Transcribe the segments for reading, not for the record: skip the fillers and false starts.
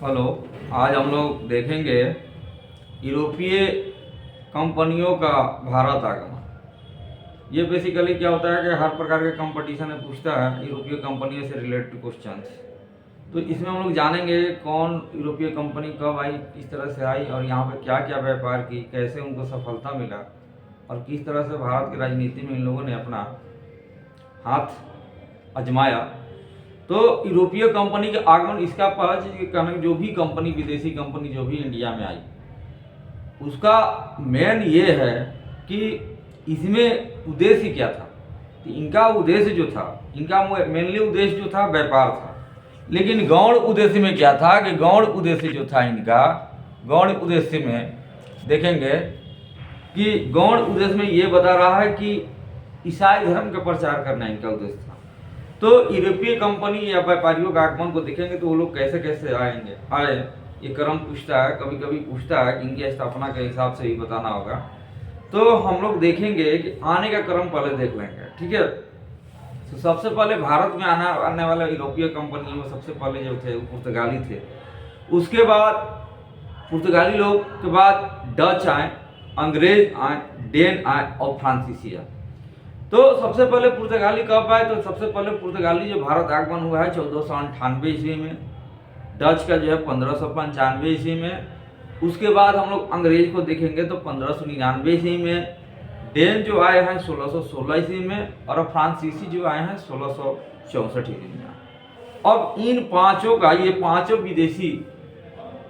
Hello. आज हम लोग देखेंगे यूरोपीय कंपनियों का भारत आगमन। ये बेसिकली क्या होता है कि हर प्रकार के कंपटीशन में पूछता है यूरोपीय कंपनियों से रिलेटेड क्वेश्चंस। तो इसमें हम लोग जानेंगे कौन यूरोपीय कंपनी कब आई, किस तरह से आई और यहाँ पे क्या क्या व्यापार की, कैसे उनको सफलता मिला और किस तरह से भारत की राजनीति में इन लोगों ने अपना हाथ आजमाया। तो यूरोपीय कंपनी के आगमन, इसका पहला चीज के कहना जो भी कंपनी, विदेशी कंपनी जो भी इंडिया में आई, उसका मेन ये है कि इसमें उद्देश्य क्या था। तो इनका उद्देश्य जो था, इनका मेनली उद्देश्य जो था व्यापार था। लेकिन गौण उद्देश्य में क्या था कि गौण उद्देश्य जो था इनका, गौण उद्देश्य में देखेंगे कि गौण उद्देश्य में ये बता रहा है कि ईसाई धर्म का प्रचार करना इनका उद्देश्य था। तो यूरोपीय कंपनी या व्यापारियों का आगमन को देखेंगे तो वो लोग कैसे कैसे आए, ये क्रम पूछता है, कभी कभी पूछता है कि इनकी स्थापना के हिसाब से ही बताना होगा। तो हम लोग देखेंगे कि आने का क्रम पहले देख लेंगे, ठीक है। तो सबसे पहले भारत में आने वाले यूरोपीय कंपनी में सबसे पहले जो थे वो पुर्तगाली थे। उसके बाद पुर्तगाली लोग के बाद डच आए, अंग्रेज आए, डेन आए और फ्रांसीसी आए। तो सबसे पहले पुर्तगाली कब आए? तो सबसे पहले पुर्तगाली जो भारत आगमन हुआ है 1498 ईस्वी में, डच का जो है 1595 ईस्वी में। उसके बाद हम लोग अंग्रेज को देखेंगे तो 1599 ईस्वी में, डेन जो आए हैं 1616 ईस्वी में और फ्रांसीसी जो आए हैं 1664 ईस्वी में। अब इन पांचों का, ये पांचों विदेशी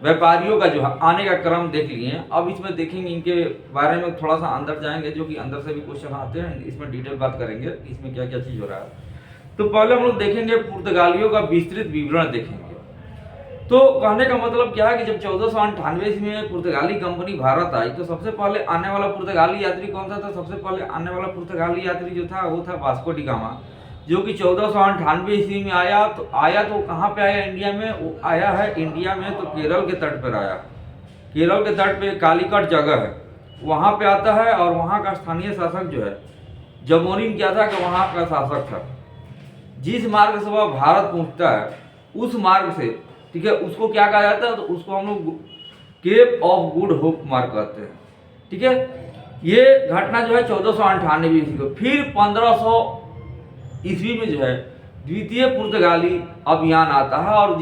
व्यापारियों का जो आने का क्रम देख लिए। अब इसमें देखेंगे इनके बारे में थोड़ा सा अंदर जाएंगे, जो कि अंदर से भी क्वेश्चन आते हैं, इसमें डिटेल बात करेंगे इसमें क्या क्या चीज हो रहा है। तो पहले हम लोग देखेंगे पुर्तगालियों का विस्तृत विवरण देखेंगे। तो कहने का मतलब क्या है कि जब 1498 में पुर्तगाली कंपनी भारत आई तो सबसे पहले आने वाला पुर्तगाली यात्री कौन था? तो सबसे पहले आने वाला पुर्तगाली यात्री जो था वो था वास्को डी गामा, जो कि 1498 ईस्वी में आया। तो कहाँ पे आया इंडिया में? वो आया है इंडिया में तो केरल के तट पर आया। केरल के तट पे कालीकट जगह है, वहाँ पे आता है। और वहाँ का स्थानीय शासक जो है जमोरिन क्या था कि वहाँ का शासक था। जिस मार्ग से वह भारत पहुँचता है उस मार्ग से, ठीक है, उसको क्या कहा जाता है? तो उसको हम लोग केप ऑफ गुड होप मार्ग कहते हैं, ठीक है। ये घटना जो है 1498 ईस्वी को। फिर 1500 ईस्वी में जो है द्वितीय पुर्तगाली अभियान आता है और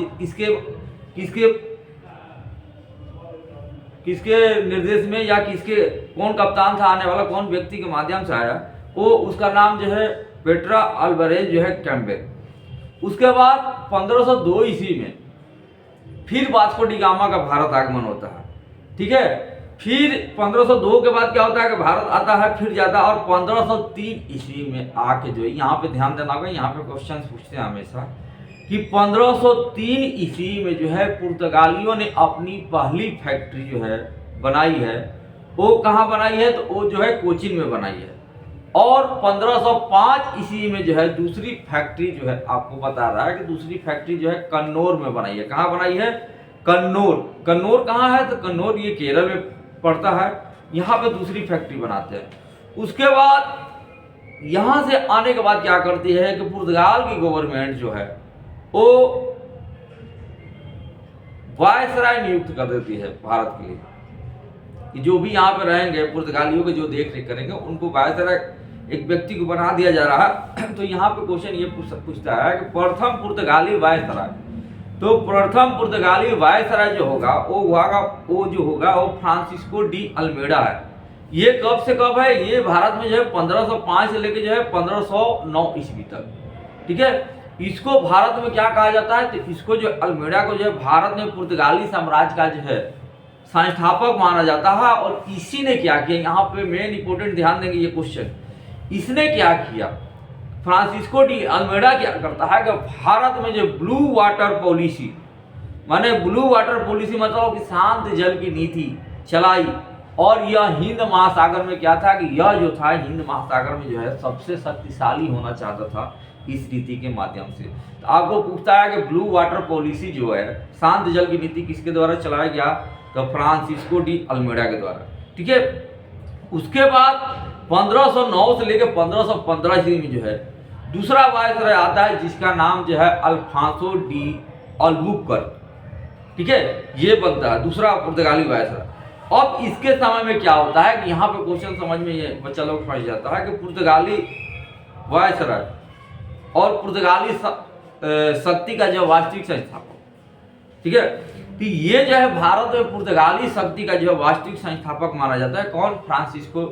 किसके निर्देश में या कौन कप्तान था, आने वाला कौन व्यक्ति के माध्यम से आया, वो उसका नाम जो है पेट्रा अल्वारेज जो है कैम्पबेल। उसके बाद 1502 ईस्वी में फिर वास्को डी गामा का भारत आगमन होता है, ठीक है। फिर 1502 के बाद क्या होता है कि भारत आता है, फिर जाता है। और 1503 ईस्वी में आके जो है, यहाँ पे ध्यान देना होगा, यहाँ पे क्वेश्चन पूछते हैं हमेशा कि 1503 ईस्वी में जो है पुर्तगालियों ने अपनी पहली फैक्ट्री जो है बनाई है। वो कहाँ बनाई है? तो वो जो है कोचीन में बनाई है। और 1505 ईस्वी में जो है दूसरी फैक्ट्री जो है, आपको बता रहा है कि दूसरी फैक्ट्री जो है कन्नौर में बनाई है। कहाँ बनाई है? कन्नौर। कन्नौर कहाँ है? तो कन्नौर ये केरल में पड़ता है। यहाँ पे दूसरी फैक्ट्री बनाते हैं। उसके बाद यहाँ से आने के बाद क्या करती है कि पुर्तगाल की गवर्नमेंट जो है वो वायसराय नियुक्त कर देती है भारत के लिए, कि जो भी यहाँ पे रहेंगे पुर्तगालियों के जो देख रेख करेंगे उनको वायसराय एक व्यक्ति को बना दिया जा रहा है। तो यहाँ पे क्वेश्चन ये पूछता है कि प्रथम पुर्तगाली वायसराय, तो प्रथम पुर्तगाली वायसराय जो होगा वो फ्रांसिस्को डी अल्मेडा है। ये कब से कब है? ये भारत में जो है 1505 से लेके जो है 1509 ईस्वी तक, ठीक है। इसको भारत में क्या कहा जाता है? तो इसको जो अल्मेडा को जो है भारत में पुर्तगाली साम्राज्य का जो है संस्थापक माना जाता है। और इसी ने क्या किया, यहाँ पे मेन इंपोर्टेंट ध्यान देंगे ये क्वेश्चन, इसने क्या किया? फ्रांसिस्को डी अल्मेडा क्या करता है कि भारत में जो ब्लू वाटर पॉलिसी, माने ब्लू वाटर पॉलिसी मतलब कि शांत जल की नीति चलाई। और यह हिंद महासागर में क्या था कि यह जो था हिंद महासागर में जो है सबसे शक्तिशाली होना चाहता था इस नीति के माध्यम से। तो आपको पूछता है कि ब्लू वाटर पॉलिसी जो है, शांत जल की नीति किसके द्वारा चलाया गया? तो फ्रांसिस्को डी अल्मेडा के द्वारा, ठीक है। उसके बाद 1509 से लेकर 1515 ईस्वी में जो है दूसरा वायसराय आता है, जिसका नाम जो है अल्फांसो डी अल्बुकर्क, ठीक है, ये बनता है दूसरा पुर्तगाली वायसराय। अब इसके समय में क्या होता है कि यहाँ पे क्वेश्चन समझ में ये बच्चा लोग फंस जाता है कि पुर्तगाली वायसराय और पुर्तगाली शक्ति का जो वास्तविक संस्थापक, ठीक है, तो ये जो है भारत में पुर्तगाली शक्ति का जो वास्तविक संस्थापक माना जाता है कौन, फ्रांसिस्को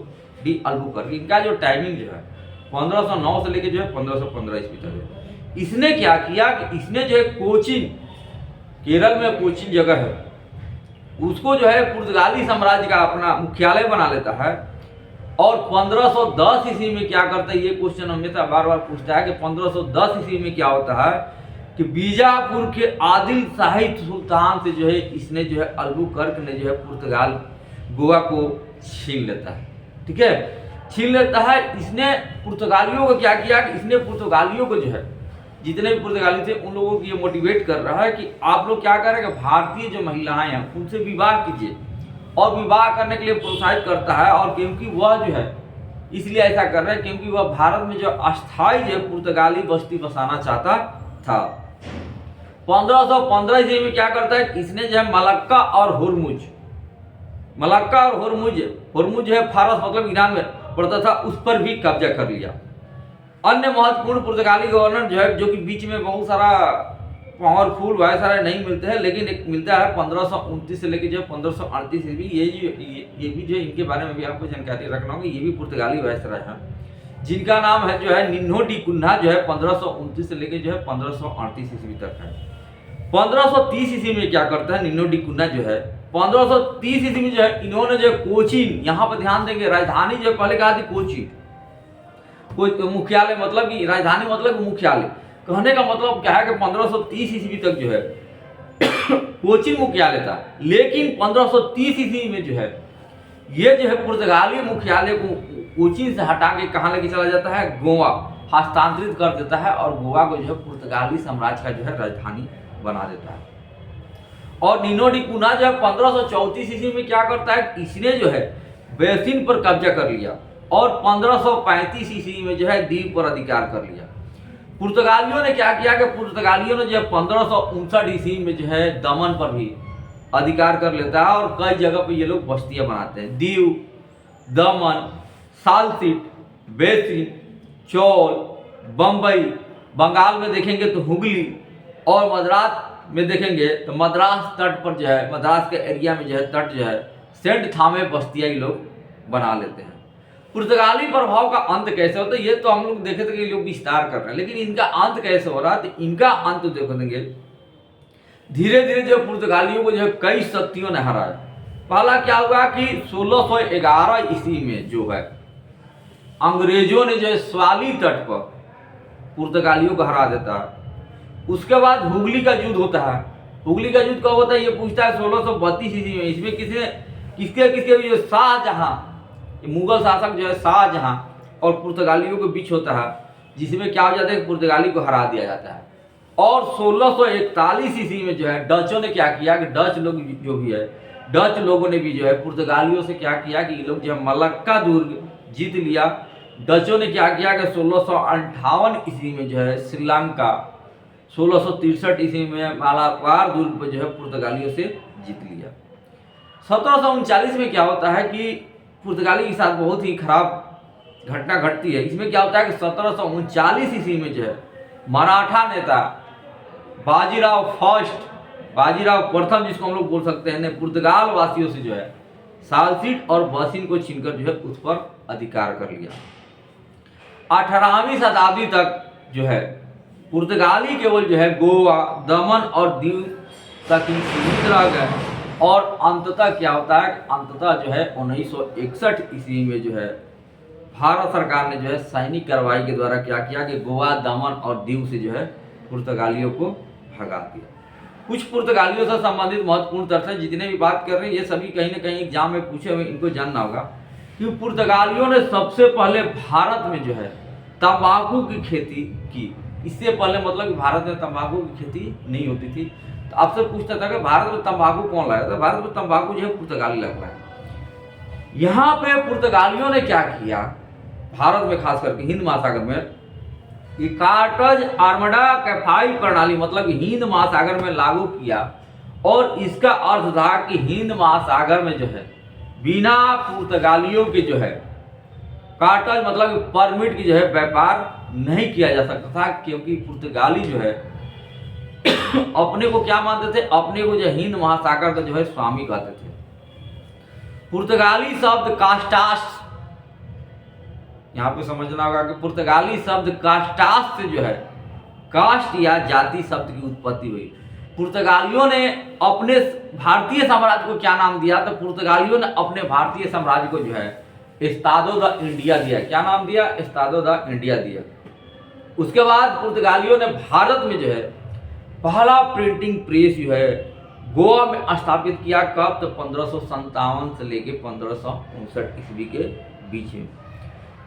डी अल्बुकर्क। इनका जो टाइमिंग जो है 1509 से लेके जो है 1515 ईस्वी तक है। इसने क्या किया कि इसने जो है कोचीन, केरल में कोचीन जगह है, उसको जो है पुर्तगाली साम्राज्य का अपना मुख्यालय बना लेता है। और 1510 ईस्वी में क्या करता है, ये क्वेश्चन हमेशा बार बार पूछता है कि 1510 ईस्वी में क्या होता है कि बीजापुर के आदिल शाही सुल्तान से जो है इसने जो है अल्बुकर्क ने जो है पुर्तगाल गोवा को छीन लेता है, ठीक है, छीन लेता है। इसने पुर्तगालियों को क्या किया कि इसने पुर्तगालियों को जो है जितने भी पुर्तगाली थे उन लोगों को ये मोटिवेट कर रहा है कि आप लोग क्या करें कि भारतीय जो महिलाएं हैं उनसे विवाह कीजिए, और विवाह करने के लिए प्रोत्साहित करता है। और क्योंकि वह जो है इसलिए ऐसा कर रहा है क्योंकि वह भारत में जो अस्थायी जो पुर्तगाली बस्ती बसाना चाहता था। 1515 ईस्वी में क्या करता है, इसने जो है मलक्का और हुरमुज, मलक्का और हुरमुज है फारस मतलब ईरान में पड़ता था, उस पर भी कब्जा कर लिया। अन्य महत्वपूर्ण पुर्तगाली गवर्नर जो है, जो कि बीच में बहुत सारा पावरफुल वायसराय नहीं मिलते हैं, लेकिन एक मिलता है 1529 से लेकर जो 1538 ईस्वी, ये भी जो है इनके बारे में भी आपको जानकारी रखना होगा। ये भी पुर्तगाली वायसराय है जिनका नाम है जो है निन्हो डी कुन्हा, जो है 1529 से लेकर जो है 1538 ईस्वी तक है। 1530 ईस्वी में क्या करता है निन्हो डी कुन्हा जो है, 1530 ईस्वी में जो है इन्होंने जो कोचीन, यहाँ पर ध्यान देंगे राजधानी जो पहले कहा थी कोचीन, मुख्यालय मतलब कि राजधानी मतलब मुख्यालय, कहने का मतलब क्या है कि 1530 ईस्वी तक जो है कोचीन मुख्यालय था। लेकिन 1530 ईस्वी में जो है ये जो है पुर्तगाली मुख्यालय को कोचीन से हटा के कहाँ लेके चला जाता है, गोवा हस्तांतरित कर देता है और गोवा को जो है पुर्तगाली साम्राज्य का जो है राजधानी बना देता है। और निन्हो डी कुन्हा जो है 1534 ईस्वी में क्या करता है, इसने जो है बेसिन पर कब्जा कर लिया और 1535 ईस्वी में जो है द्वीप पर अधिकार कर लिया। पुर्तगालियों ने क्या किया कि पुर्तगालियों ने जो है 1559 ईस्वी में जो है दमन पर भी अधिकार कर लेता है और कई जगह पे ये लोग बस्तियां बनाते हैं। दीव, दमन, सालसीट, बेसिन, चौल, बम्बई, बंगाल में देखेंगे तो हुगली, और मद्रास में देखेंगे तो मद्रास तट पर जो है, मद्रास के एरिया में जो है तट जो है सेंट थामे बस्तियां ये लोग बना लेते हैं। पुर्तगाली प्रभाव का अंत कैसे होता है, ये तो हम लोग देखे थे कि ये लोग विस्तार कर रहे हैं, लेकिन इनका अंत कैसे हो रहा है, तो इनका अंत देखो देंगे धीरे धीरे जो पुर्तगालियों को जो है कई शक्तियों ने हराया। पहला क्या हुआ कि 1611 ईस्वी में जो है अंग्रेजों ने जो है स्वाली तट पर पुर्तगालियों को हरा देता है। उसके बाद हुगली का युद्ध होता है। हुगली का युद्ध कब होता है, ये पूछता है 1632 ईस्वी में। इसमें किसके भी जो शाहजहां, मुगल शासक जो है शाहजहां और पुर्तगालियों के बीच होता है, जिसमें क्या हो जाता है, पुर्तगाली को हरा दिया जाता है। और 1641 ईस्वी में जो है डचों ने क्या किया कि डच लोग जो भी है, डच लोगों ने भी जो है पुर्तगालियों से क्या किया कि ये लोग जो है मलक्का दुर्ग जीत लिया। डचों ने क्या किया कि 1658 ईस्वी में जो है श्रीलंका, 1663 ईस्वी में मालाबार दुर्ग पर जो है पुर्तगालियों से जीत लिया। 1739 में क्या होता है कि पुर्तगाली के साथ बहुत ही खराब घटना घटती है। इसमें क्या होता है कि 1739 ईस्वी में जो है मराठा नेता बाजीराव प्रथम, जिसको हम लोग बोल सकते हैं, ने पुर्तगाल वासियों से जो है सालसीट और बसिन को छीनकर जो है उस पर अधिकार कर लिया। 18वीं शताब्दी तक जो है पुर्तगाली केवल जो है गोवा, दमन और दीव तक ही सीमित रह गए। और अंततः क्या होता है, अंततः जो है 1961 ईस्वी में जो है भारत सरकार ने जो है सैनिक कार्रवाई के द्वारा क्या किया कि गोवा, दमन और दीव से जो है पुर्तगालियों को भगा दिया। कुछ पुर्तगालियों से संबंधित महत्वपूर्ण तथ्य, जितने भी बात कर रहे हैं ये सभी कहीं ना कहीं एग्जाम में पूछे हुए, इनको जानना होगा कि पुर्तगालियों ने सबसे पहले भारत में जो है तंबाकू की खेती की। इससे पहले मतलब कि भारत में तंबाकू की खेती नहीं होती थी। तो आपसे पूछता था कि भारत में तंबाकू कौन लाया था, भारत में तंबाकू जो है पुर्तगाली लगता है। यहाँ पे पुर्तगालियों ने क्या किया, भारत में खास करके हिंद महासागर में, कार्टज आर्मडा कैफाई प्रणाली मतलब हिंद महासागर में लागू किया और इसका अर्थ था कि हिंद महासागर में जो है बिना पुर्तगालियों के जो है कार्टल मतलब परमिट की जो है व्यापार नहीं किया जा सकता था, क्योंकि पुर्तगाली जो है अपने को क्या मानते थे, अपने को जो हिंद महासागर का जो है स्वामी कहते थे। पुर्तगाली शब्द कास्टास, यहां पे समझना होगा कि पुर्तगाली शब्द कास्टास से जो है कास्ट या जाति शब्द की उत्पत्ति हुई। पुर्तगालियों ने अपने भारतीय साम्राज्य को क्या नाम दिया, तो पुर्तगालियों ने अपने भारतीय साम्राज्य को जो है एस्तादो द इंडिया दिया। क्या नाम दिया, एस्तादो द इंडिया दिया। उसके बाद पुर्तगालियों ने भारत में जो है पहला प्रिंटिंग प्रेस जो है गोवा में स्थापित किया। कब, तो 1557 से लेके 1559 ईस्वी के बीच में।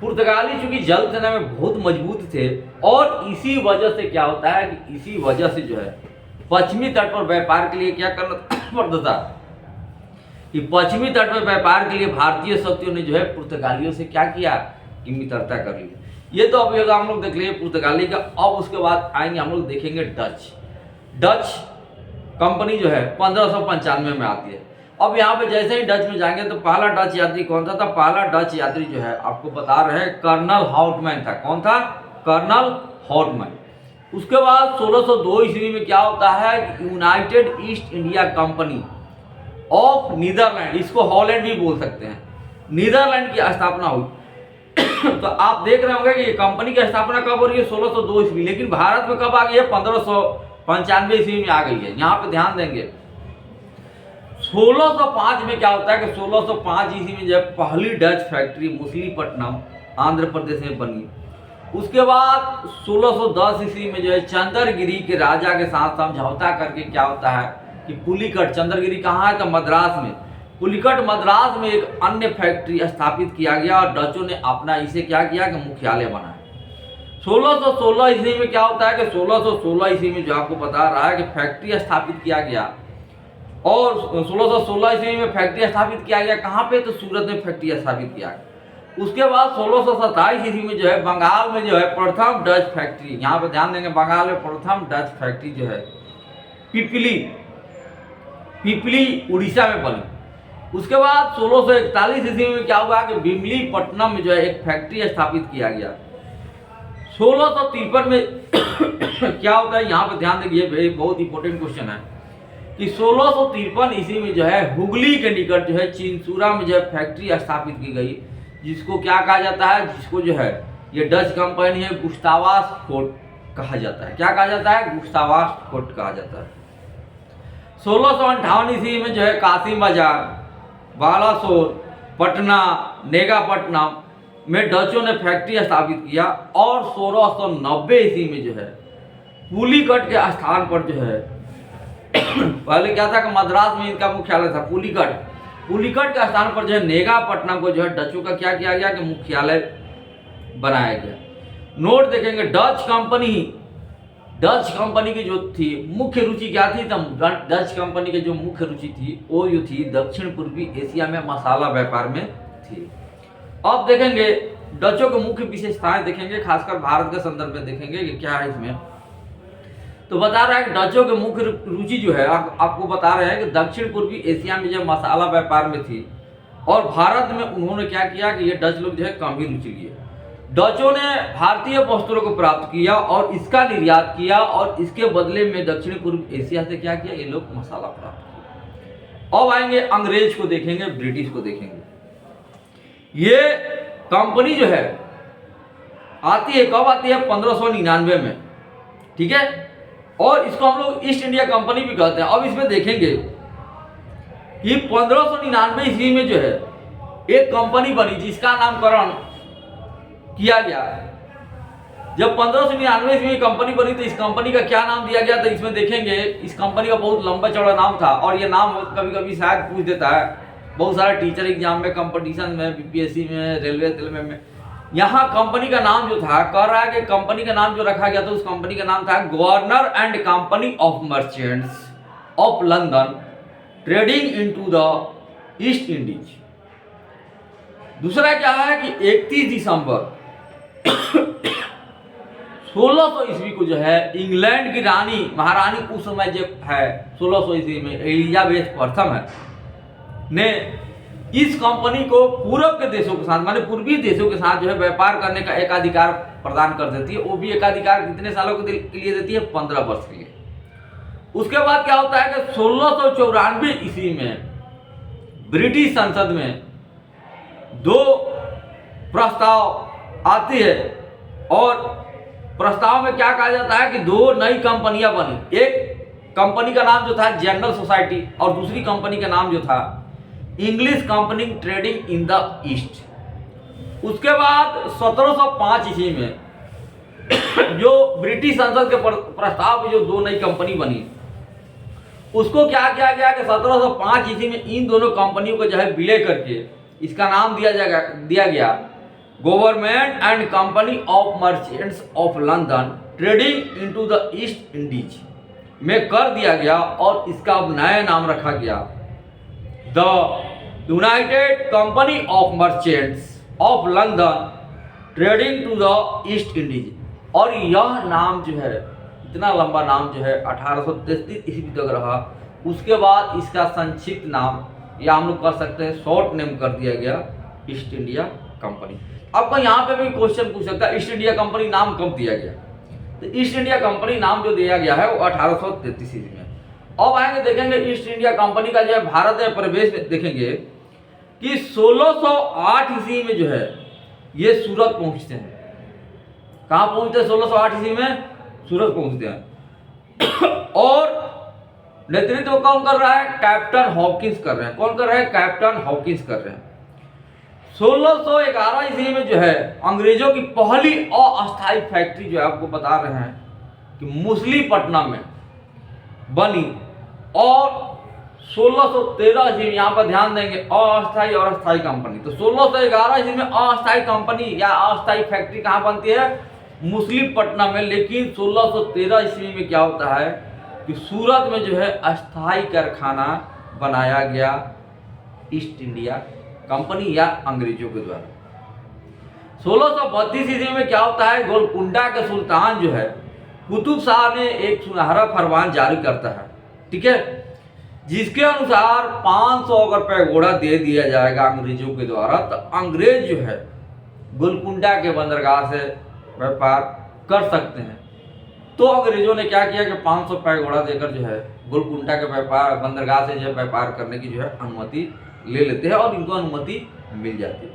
पुर्तगाली चूंकि जल सेना में बहुत मजबूत थे और इसी वजह से क्या होता है कि इसी वजह से जो है पश्चिमी तट पर व्यापार के लिए क्या करना पड़ता था कि पश्चिमी तट पर व्यापार के लिए भारतीय शक्तियों ने जो है पुर्तगालियों से क्या किया कि मित्रता कर ली। ये तो अभी हम लोग देख लिए पुर्तगाली का। अब उसके बाद आएंगे हम लोग देखेंगे डच कंपनी जो है 1595 में आती है। अब यहाँ पे जैसे ही डच में जाएंगे तो पहला डच यात्री कौन था, पहला डच यात्री जो है आपको बता रहे हैं कर्नल हाउटमैन था। कौन था, कर्नल हाउटमैन। उसके बाद 1602 ईस्वी में क्या होता है कि United East India Company of Netherland, इसको हॉलैंड भी बोल सकते हैं, नीदरलैंड की स्थापना हुई। तो आप देख रहे होंगे कि ये कंपनी की स्थापना कब हो रही है, 1602 ईस्वी, लेकिन भारत में कब आ गई है, 1595 ईस्वी में आ गई है। यहाँ पे ध्यान देंगे 1605 में क्या होता है कि 1605 ईस्वी में जब पहली डच फैक्ट्री मछलीपट्टनम आंध्र प्रदेश में बनी। उसके बाद 1610 ईस्वी में जो है चंद्रगिरी के राजा के साथ समझौता करके क्या होता है कि पुलिकट, चंद्रगिरी कहाँ है, तो मद्रास में, पुलिकट मद्रास में एक अन्य फैक्ट्री स्थापित किया गया और डचों ने अपना इसे क्या किया कि मुख्यालय बनाया। 1616 ईस्वी में क्या होता है कि 1616 ईस्वी में जो आपको बता रहा है कि फैक्ट्री स्थापित किया गया और 1616 ईस्वी में फैक्ट्री स्थापित किया गया। कहाँ पे, तो सूरत में फैक्ट्री स्थापित किया गया। उसके बाद 1627 ईस्वी में जो है बंगाल में जो है प्रथम डच फैक्ट्री, यहाँ पे ध्यान देंगे बंगाल में प्रथम डच फैक्ट्री जो है पिपली उड़ीसा में बनी। उसके बाद 1641 ईस्वी में क्या हुआ कि विमलीपट्टनम में जो है एक फैक्ट्री स्थापित किया गया। 1653 में क्या होता है, यहाँ पे ध्यान देखिए, बहुत इंपॉर्टेंट क्वेश्चन है कि 1653 ईस्वी में जो है हुगली के निकट जो है चिंसूरा में जो है फैक्ट्री स्थापित की गई, जिसको क्या कहा जाता है, जिसको जो है ये डच कंपनी है गुस्तावास फोर्ट कहा जाता है। क्या कहा जाता है, गुस्तावास फोर्ट कहा जाता है। 1658 ईस्वी में जो है कासिम बाजार, बालासोर, पटना, नेगापट्टनम में डचों ने फैक्ट्री स्थापित किया और 1690 ईस्वी में जो है पुलिकट के स्थान पर जो है पहले क्या था कि मद्रास में इनका मुख्यालय था, पुलिकट के स्थान पर जो है नेगापट्टनम को जो है डचों का क्या किया गया कि मुख्यालय बनाया गया। नोट देखेंगे डच कंपनी की जो थी मुख्य रुचि क्या थी, तो डच कंपनी की जो मुख्य रुचि थी वो ये थी दक्षिण पूर्वी एशिया में मसाला व्यापार में थी। अब देखेंगे डचों के मुख्य विशेषताएं देखेंगे, खासकर भारत के संदर्भ में देखेंगे कि क्या है इसमें। तो बता रहा है कि डचों के मुख्य रुचि जो है आपको बता रहे हैं कि दक्षिण पूर्वी एशिया में जो मसाला व्यापार में थी और भारत में उन्होंने क्या किया कि ये डच लोग जो है कम ही रुचि लिए। डचों ने भारतीय वस्त्रों को प्राप्त किया और इसका निर्यात किया और इसके बदले में दक्षिण पूर्व एशिया से क्या किया, ये लोग मसाला प्राप्त किया। अब आएंगे अंग्रेज को देखेंगे, ब्रिटिश को देखेंगे। ये कंपनी जो है आती है, कब आती है, 1599 में, ठीक है, और इसको हम लोग ईस्ट इंडिया कंपनी भी कहते हैं। अब इसमें देखेंगे कि 1599 ईस्वी में जो है एक कंपनी बनी जिसका नामकरण किया गया। जब 1599 ईस्वी में कंपनी बनी तो इस कंपनी का क्या नाम दिया गया, तो इसमें देखेंगे इस कंपनी का बहुत लंबा चौड़ा नाम था और ये नाम कभी कभी शायद पूछ देता है बहुत सारे टीचर एग्जाम में, कंपटीशन में, बीपीएससी में, रेलवे में। यहाँ कंपनी का नाम जो था, कह रहा है कि कंपनी का नाम जो रखा गया था उस कंपनी का नाम था governor and company of Merchants of London trading into the East Indies. दूसरा क्या है कि 31 दिसंबर 1600 ईस्वी को जो है इंग्लैंड की रानी महारानी उस समय जो है 1600 ईस्वी में एलिजाबेथ प्रथम है ने इस कंपनी को पूर्व के देशों के साथ माने पूर्वी देशों के साथ जो है व्यापार करने का एकाधिकार प्रदान कर देती है। वो भी एकाधिकार कितने सालों के लिए देती है? 15 वर्ष के लिए। उसके बाद क्या होता है कि 1694 ईस्वी में ब्रिटिश संसद में 2 प्रस्ताव आती है और प्रस्ताव में क्या कहा जाता है कि 2 नई कंपनियां बनी। एक कंपनी का नाम जो था जनरल सोसाइटी और दूसरी कंपनी का नाम जो था English company trading in the east. उसके बाद 1705 ईस्वी में जो ब्रिटिश संसद के प्रस्ताव में जो 2 नई कंपनी बनी उसको क्या किया गया कि 1705 ईस्वी में इन दोनों कंपनियों को जो है विलय करके इसका नाम दिया गया government and company of Merchants of London trading into the East Indies में कर दिया गया और इसका अब नया नाम रखा गया the United Company of Merchants of London trading to the East Indies. और यह नाम जो है इतना लंबा नाम जो है 1833 ईस्वी तक रहा। उसके बाद इसका संक्षिप्त नाम या हम लोग कर सकते हैं शॉर्ट नेम कर दिया गया ईस्ट इंडिया कंपनी। आपको यहाँ पे भी क्वेश्चन पूछ सकता है ईस्ट इंडिया कंपनी नाम कब दिया गया? तो ईस्ट इंडिया कंपनी नाम जो दिया गया है वो 1833 ईस्वी में। अब आएंगे देखेंगे ईस्ट इंडिया कंपनी का जो है भारत में प्रवेश में देखेंगे कि 1608 ईस्वी में जो है ये सूरत पहुंचते हैं। कहाँ पहुंचते हैं? 1608 ईस्वी में सूरत पहुंचते हैं और नेतृत्व कौन कर रहा है? कैप्टन हॉकिंस कर रहे हैं। कौन कर रहे हैं? कैप्टन हॉकिंस कर रहे हैं। 1611 ईस्वी में जो है अंग्रेजों की पहली अस्थायी फैक्ट्री जो है आपको बता रहे हैं कि मुसलीपट्टनम में बनी और 1613 ईस्वी में यहाँ पर ध्यान देंगे अस्थायी और अस्थायी कंपनी। तो 1611 ईस्वी में अस्थायी कंपनी या अस्थायी फैक्ट्री कहाँ बनती है? मुसलीपट्टनम में। लेकिन 1613 ईस्वी में क्या होता है कि सूरत में जो है अस्थायी कारखाना बनाया गया ईस्ट इंडिया कंपनी या अंग्रेजों के द्वारा। 1632 ईस्वी में क्या होता है? गोलकुंडा के सुल्तान जो है कुतुब शाह ने एक सुनहरा फरमान जारी करता है, ठीक है, जिसके अनुसार 500 अगर पैगोड़ा दे दिया जाएगा अंग्रेजों के द्वारा तो अंग्रेज जो है गोलकुंडा के बंदरगाह से व्यापार कर सकते हैं। तो अंग्रेजों ने क्या किया कि 500 पैगोड़ा देकर जो है गोलकुंडा के व्यापार बंदरगाह से जो है व्यापार करने की जो है अनुमति ले लेते हैं और इनको अनुमति मिल जाती है।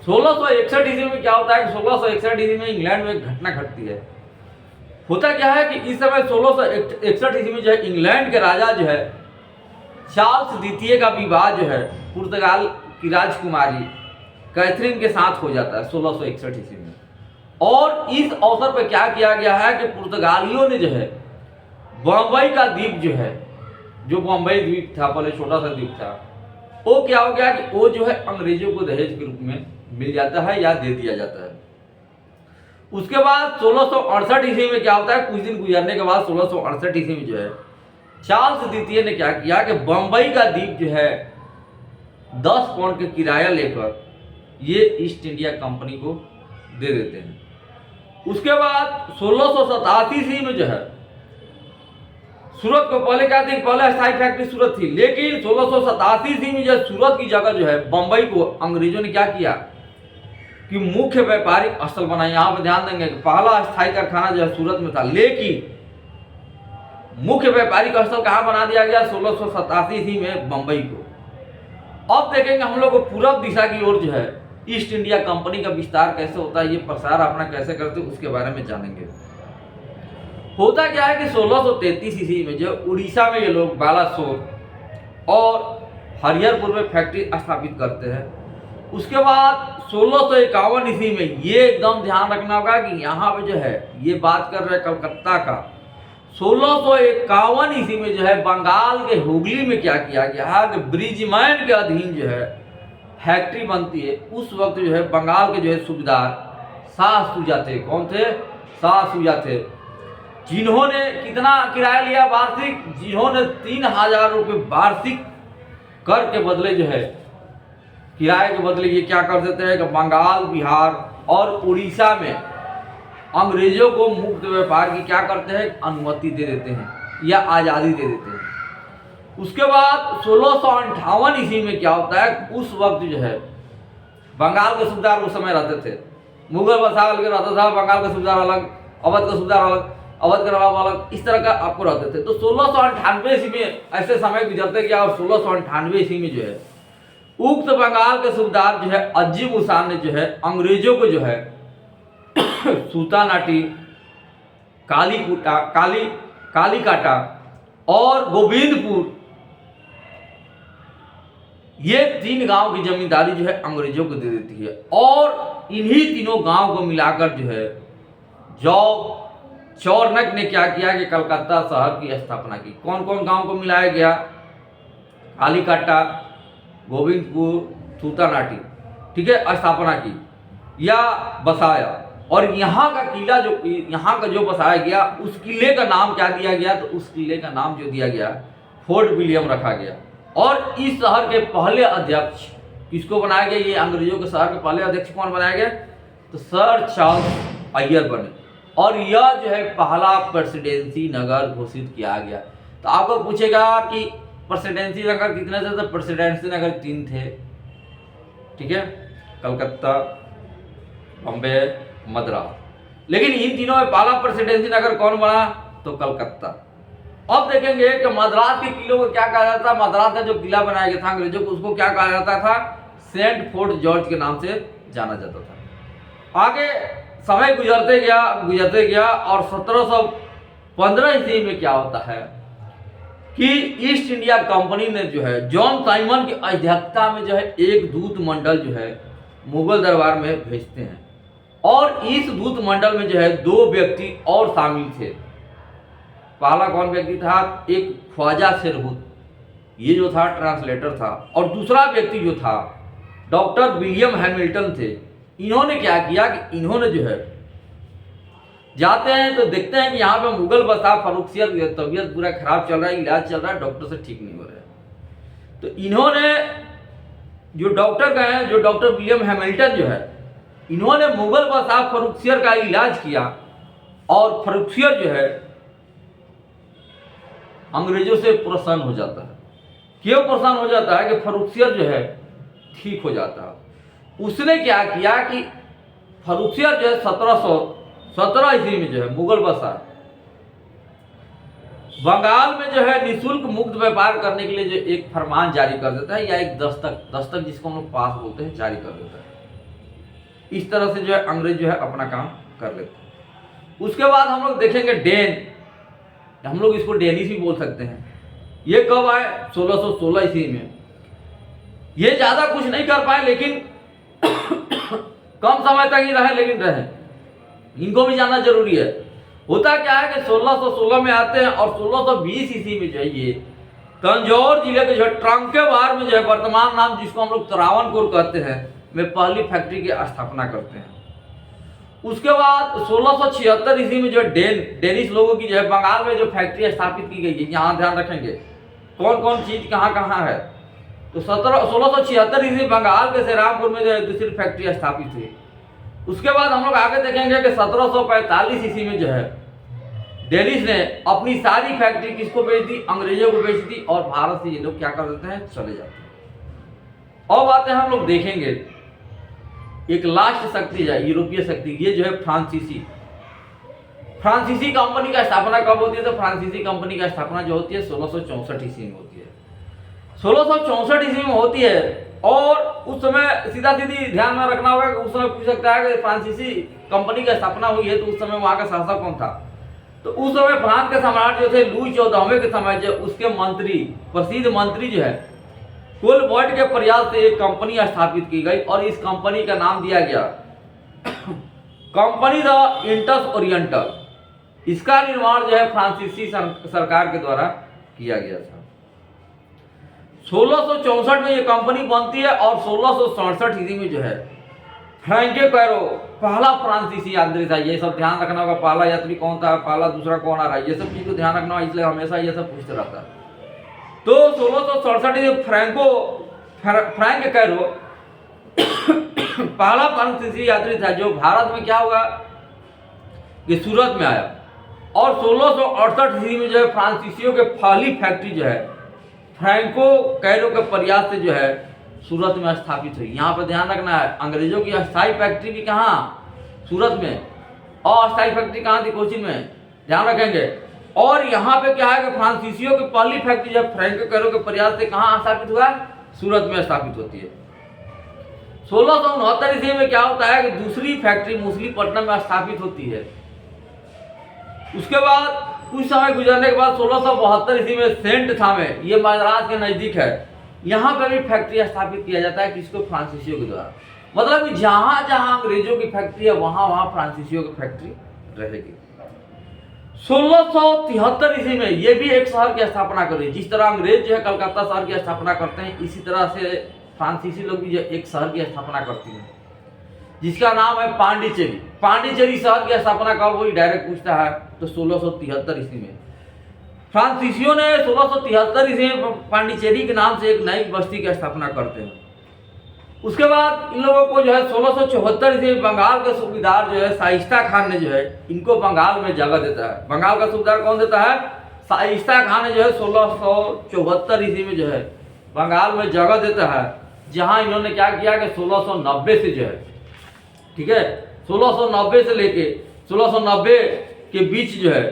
1661 ईस्वी में क्या होता है कि 1661 ईस्वी में इंग्लैंड में एक घटना घटती है। होता क्या है कि इस समय 1661 ईस्वी में जो है इंग्लैंड के राजा जो है चार्ल्स द्वितीय का विवाह जो है पुर्तगाल की राजकुमारी कैथरीन के साथ हो जाता है 1661 ईस्वी में। और इस अवसर पर क्या किया गया है कि पुर्तगालियों ने जो है बम्बई का द्वीप जो है, जो बम्बई द्वीप था पहले छोटा सा द्वीप था, वो क्या हो गया कि वो जो है अंग्रेजों को दहेज के रूप में मिल जाता है या दे दिया जाता है। उसके बाद 1668 ईस्वी में क्या होता है? कुछ दिन गुजरने के बाद 1668 ईस्वी में जो है चार्ल्स द्वितीय ने क्या किया कि बम्बई का द्वीप जो है 10 पाउंड के किराया लेकर ये ईस्ट इंडिया कंपनी को दे देते हैं। उसके बाद 1687 ईस्वी में जो है सूरत को पहले क्या थी? पहले अस्थायी फैक्ट्री सूरत थी, लेकिन 1687 ईस्वी में जो सूरत की जगह जो है बम्बई को अंग्रेजों ने क्या किया कि मुख्य व्यापारिक स्थल बनाया। यहाँ पर ध्यान देंगे कि पहला अस्थायी कारखाना जो है सूरत में था, लेकिन मुख्य व्यापारिक स्थल कहाँ बना दिया गया? 1687 ईस्वी में बम्बई को। अब देखेंगे हम लोग को पूरब दिशा की ओर जो है ईस्ट इंडिया कंपनी का विस्तार कैसे होता है, ये प्रसार अपना कैसे करते हैं, उसके बारे में जानेंगे। होता क्या है कि 1633 ईस्वी में जो उड़ीसा में ये लोग बालासोर और हरिहरपुर में फैक्ट्री स्थापित करते हैं। उसके बाद 1651 ईस्वी में ये एकदम ध्यान रखना होगा कि यहाँ पे जो है ये बात कर रहे हैं कलकत्ता का। 1651 ईस्वी में जो है बंगाल के हुगली में क्या किया गया है कि ब्रिजमैन के अधीन जो है फैक्ट्री बनती है। उस वक्त जो है बंगाल के जो है सूबेदार शाह शुजा थे। कौन थे? शाह शुजा थे, जिन्होंने कितना किराया लिया वार्षिक? जिन्होंने 3000 रुपये वार्षिक कर के बदले जो है किराए के बदले ये क्या कर देते हैं कि बंगाल, बिहार और उड़ीसा में अंग्रेजों को मुक्त व्यापार की क्या करते हैं, अनुमति दे देते हैं या आज़ादी दे देते हैं। उसके बाद 1658 ईस्वी में क्या होता है, उस वक्त जो है बंगाल के सूबेदार उस समय रहते थे, मुगल बसाल के रहता था, बंगाल का सूबेदार अलग, अवध का सूबेदार अलग, अवध का नवाब अलग, इस तरह का आपको रहते थे। तो 1698 ईस्वी में ऐसे समय गुजरते गया और 1698 ईस्वी में जो है उक्त बंगाल के सूबेदार जो है अजीम उसान ने जो है अंग्रेजों को जो है सूतानाटी, कालीकाटा और गोविंदपुर, ये 3 गांव की जमींदारी जो है अंग्रेजों को दे देती है। और इन्हीं तीनों गांव को मिलाकर जो है चौरनक ने क्या किया कि कलकत्ता शहर की स्थापना की। कौन कौन गांव को मिलाया गया, कालीकाटा, गोविंदपुर, सूतानाटी, ठीक है, स्थापना की या बसाया। और यहाँ का किला जो यहाँ का जो बसाया गया, उस किले का नाम क्या दिया गया, तो उस किले का नाम जो दिया गया फोर्ट विलियम रखा गया। और इस शहर के पहले अध्यक्ष किसको बनाया गया, ये अंग्रेजों के शहर के पहले अध्यक्ष कौन बनाया गया, तो सर चार्ल्स अय्यर बने। और यह जो है पहला प्रेसिडेंसी नगर घोषित किया गया। तो आपको पूछेगा कि प्रेसिडेंसी नगर कितने थे, तो प्रेसिडेंसी नगर 3 थे, ठीक है, कलकत्ता, बॉम्बे, मद्रास। लेकिन इन तीनों में पहला प्रेसिडेंसी नगर कौन बना, तो कलकत्ता। अब देखेंगे कि मद्रास के किले को क्या कहा जाता है, मद्रास का जो किला बनाया गया था अंग्रेजों को, उसको क्या कहा जाता था, सेंट फोर्ट जॉर्ज के नाम से जाना जाता था। आगे समय गुजरते गया और 1715 ईस्वी में क्या होता है कि ईस्ट इंडिया कंपनी ने जो है जॉन साइमन की अध्यक्षता में जो है एक दूत मंडल जो है मुगल दरबार में भेजते हैं। और इस दूत मंडल में जो है 2 व्यक्ति और शामिल थे। पहला कौन व्यक्ति था, एक ख्वाजा शेरहुत, ये जो था ट्रांसलेटर था, और दूसरा व्यक्ति जो था डॉक्टर विलियम हैमिल्टन थे। इन्होंने क्या किया कि इन्होंने जो है जाते हैं तो देखते हैं कि यहाँ पे मुगल बसा फर्रुखसियत की तबीयत पूरा खराब चल रहा है, इलाज चल रहा है, डॉक्टर से ठीक नहीं हो रहा है। तो इन्होंने जो डॉक्टर गए हैं, जो डॉक्टर विलियम हैमिल्टन जो है, इन्होंने मुगल बसा फर्रुखसियत का इलाज किया। और फर्रुखसियत जो है अंग्रेजों से प्रसन्न हो जाता है। क्यों प्रसन्न हो जाता है कि फर्रुखसियत जो है ठीक हो जाता है। उसने क्या किया कि फर्रुखसियत जो है 1717 ईस्वी में जो है मुगल बसा बंगाल में जो है निःशुल्क मुक्त व्यापार करने के लिए जो एक फरमान जारी कर देता है, या एक दस्तक जिसको हम लोग पास बोलते हैं, जारी कर देता है। इस तरह से जो है अंग्रेज जो है अपना काम कर लेते हैं। उसके बाद हम लोग देखेंगे डेन, हम लोग इसको डेनिश भी बोल सकते हैं। ये कब आए, 1616 ईस्वी में। ये ज्यादा कुछ नहीं कर पाए, लेकिन कम समय तक ही रहे, लेकिन रहे। इनको भी जानना जरूरी है। होता क्या है कि 1616 में आते हैं और 1620 ईस्वी में जो है ये तंजौर जिले के जो ट्रंकेबार में जो है, वर्तमान नाम जिसको हम लोग त्रावणकोर कहते हैं, में पहली फैक्ट्री की स्थापना करते हैं। उसके बाद 1676 ईस्वी में जो डेनिश लोगों की जो है बंगाल में जो फैक्ट्री स्थापित की गई है, यहाँ ध्यान रखेंगे कौन कौन चीज कहाँ कहाँ है। तो 1676 ईस्वी बंगाल के श्रीरामपुर में जो है दूसरी फैक्ट्री स्थापित हुई। उसके बाद हम लोग आगे देखेंगे कि 1745 ईस्वी में जो है डेनिश ने अपनी सारी फैक्ट्री किसको बेच दी, अंग्रेजों को बेच दी। और भारत से ये लोग क्या कर देते हैं, चले जाते हैं। और बातें हम लोग देखेंगे एक लास्ट शक्ति है, यूरोपीय शक्ति, ये जो है फ्रांसीसी कंपनी का स्थापना कब होती है, तो फ्रांसीसी कंपनी का स्थापना जो होती है 1664 ईस्वी में होती है। 1664 ईस्वी में होती है। और उस समय सीधा सीधी ध्यान में रखना होगा कि उस समय पूछ सकता है कि फ्रांसीसी कंपनी की स्थापना हुई है तो उस समय वहां का शासक कौन था। तो उस समय फ्रांस के सम्राट जो थे लुई 14वें के समय जो उसके मंत्री, प्रसिद्ध मंत्री जो है कोलबर्ट के प्रयास से एक कंपनी स्थापित की गई और इस कंपनी का नाम दिया गया कंपनी द इंटस ओरिएंटल। इसका निर्माण जो है फ्रांसीसी सरकार के द्वारा किया गया था। 1664 में ये कंपनी बनती है और 1667 ईस्वी में जो है फ्रैंके कैरो पहला फ्रांसीसी यात्री था। ये सब ध्यान रखना होगा, पहला यात्री कौन था, पहला दूसरा कौन आ रहा है, ये सब चीज को ध्यान रखना होगा, इसलिए हमेशा ये सब पूछते रहता है। तो 1667 में फ्रैंक कैरो पहला फ्रांसीसी यात्री था जो भारत में क्या हुआ ये सूरत में आया। और 1668 ईस्वी में जो है फ्रांसीसियों के पहली फैक्ट्री जो है फ्रैंको कैरो के प्रयास से जो है सूरत में स्थापित हुई। यहाँ पर ध्यान रखना है, अंग्रेजों की अस्थायी फैक्ट्री भी कहाँ, सूरत में, और अस्थायी फैक्ट्री कहाँ थी, कोचीन में, ध्यान रखेंगे। और यहाँ पे क्या है कि फ्रांसीसियों की पहली फैक्ट्री जो है फ्रैंको कैरो के प्रयास से कहाँ स्थापित हुआ, सूरत में स्थापित होती है। 1669 ईस्वी में क्या होता है कि दूसरी फैक्ट्री मछलीपट्टनम में स्थापित होती है। उसके बाद कुछ समय गुजरने के बाद 1672 ईस्वी में सेंट थामे, ये मद्रास के नजदीक है, यहाँ पर भी फैक्ट्री स्थापित किया जाता है, किसको, फ्रांसीसियों के द्वारा। मतलब कि जहां जहां अंग्रेजों की फैक्ट्री है वहां वहां फ्रांसीसियों की फैक्ट्री रहेगी। 1673 ईस्वी में ये भी एक शहर की स्थापना करी। जिस तरह अंग्रेज जो है कलकत्ता शहर की स्थापना करते हैं, इसी तरह से फ्रांसीसी लोग भी जो एक शहर की स्थापना करती हैं, जिसका नाम है पांडिचेरी। पांडिचेरी शहर की स्थापना कब हुई, डायरेक्ट पूछता है, तो 1673 ईस्वी में। फ्रांसीसियों ने 1673 ईस्वी में पांडिचेरी के नाम से एक नई बस्ती की स्थापना करते हैं। उसके बाद इन लोगों को जो है 1674 ईस्वी में बंगाल का सूबेदार जो है शाइस्ता खान ने जो है इनको बंगाल में जगह देता है। बंगाल का सूबेदार कौन देता है, शाइस्ता खान ने जो है 1674 ईस्वी में जो है बंगाल में जगह देता है, जहां इन्होंने क्या किया कि 1690 से जो है, ठीक है, 1690 से लेके 1690 के बीच जो है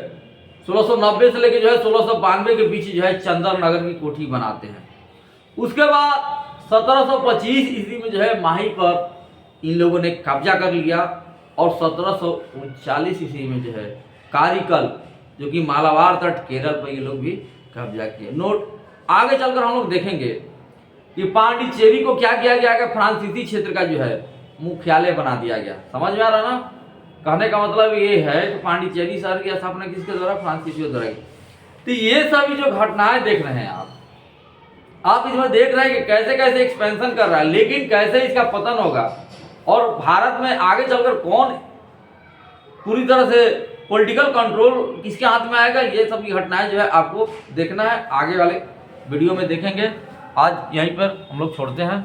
1690 से लेके जो है 1692 के बीच जो है चंदन नगर की कोठी बनाते हैं। उसके बाद 1725 ईस्वी में जो है माही पर इन लोगों ने कब्जा कर लिया, और 1739 ईस्वी में जो है कारिकल, जो कि मालाबार तट केरल पर ये लोग भी कब्जा किए। नोट, आगे चलकर हम लोग देखेंगे कि पांडिचेरी को क्या किया गया कि फ्रांसीसी क्षेत्र का जो है मुख्यालय बना दिया गया। समझ में आ रहा ना, कहने का मतलब ये है कि पांडिचेरी शहर की स्थापना किसके द्वारा, फ्रांसीसियों द्वारा। तो ये सभी जो घटनाएं देख रहे हैं आप इसमें देख रहे हैं कि कैसे कैसे एक्सपेंशन कर रहा है, लेकिन कैसे इसका पतन होगा, और भारत में आगे चलकर कौन पूरी तरह से पॉलिटिकल कंट्रोल किसके हाथ में आएगा, ये सब घटनाएं जो है आपको देखना है, आगे वाले वीडियो में देखेंगे। आज यहीं पर हम लोग छोड़ते हैं।